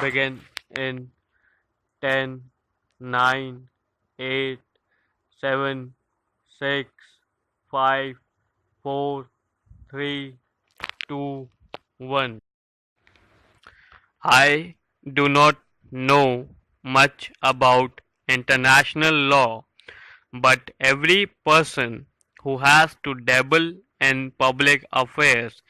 begin in 10, 9, 8, 7, 6, 5, 4, 3, 2, 1. I do not know much about international law, but every person who has to dabble in public affairs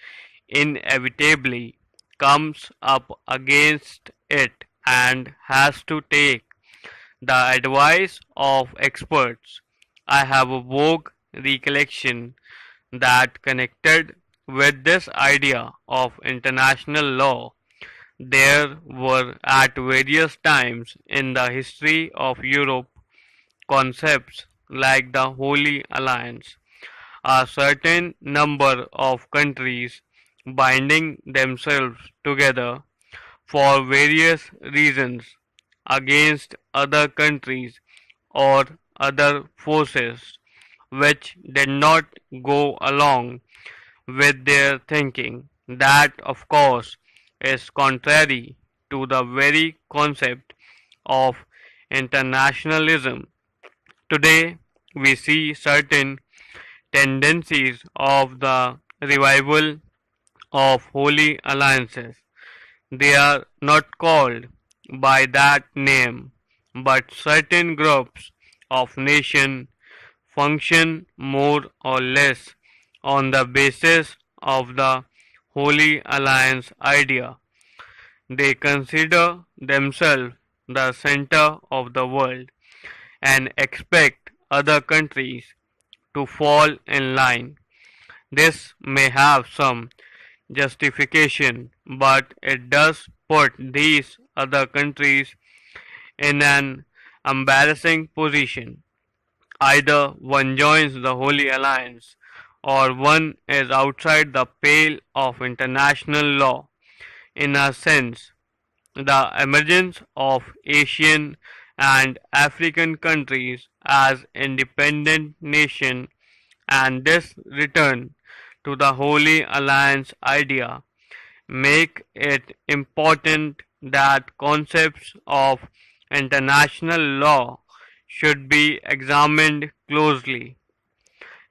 inevitably comes up against it and has to take the advice of experts. I have a vague recollection that connected with this idea of international law. There were at various times in the history of Europe concepts like the Holy Alliance, a certain number of countries binding themselves together for various reasons against other countries or other forces which did not go along with their thinking. That, of course, is contrary to the very concept of internationalism. Today, we see certain tendencies of the revival of holy alliances. They are not called by that name, but certain groups of nations function more or less on the basis of the Holy Alliance idea. They consider themselves the center of the world and expect other countries to fall in line. This may have some justification, but it does put these other countries in an embarrassing position. Either one joins the Holy Alliance or one is outside the pale of international law. In a sense, the emergence of Asian and African countries as independent nations and this return to the Holy Alliance idea make it important that concepts of international law should be examined closely.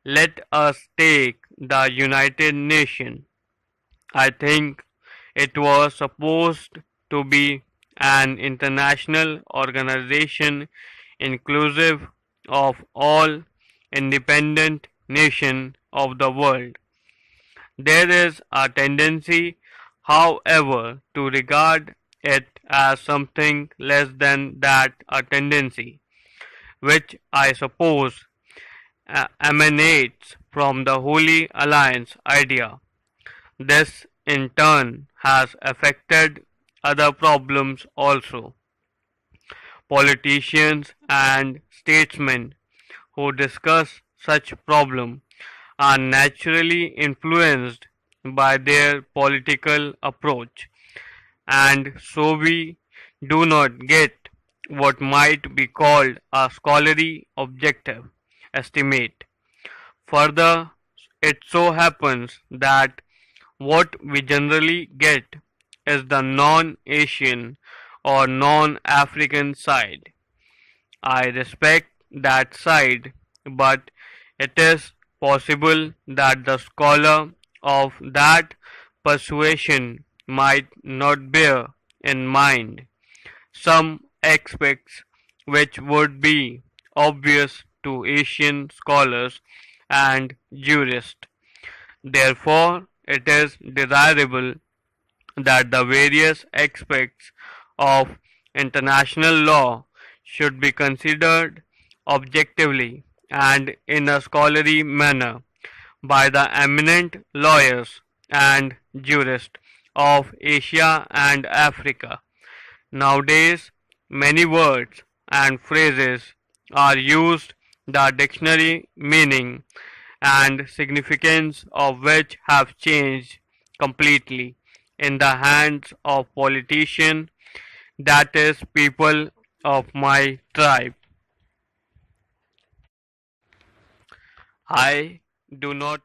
Let us take the United Nations. I think it was supposed to be an international organization inclusive of all independent nations of the world. There is a tendency, however, to regard it as something less than that, a tendency which I suppose emanates from the Holy Alliance idea. This in turn has affected other problems also. Politicians and statesmen who discuss such problems are naturally influenced by their political approach, and so we do not get what might be called a scholarly objective estimate. Further, it so happens that what we generally get is the non-Asian or non-African side. I respect that side, but it is possible that the scholar of that persuasion might not bear in mind some aspects which would be obvious to Asian scholars and jurists. Therefore, it is desirable that the various aspects of international law should be considered objectively and in a scholarly manner by the eminent lawyers and jurists of Asia and Africa. Nowadays, many words and phrases are used the dictionary meaning and significance of which have changed completely in the hands of politicians, that is, people of my tribe. I do not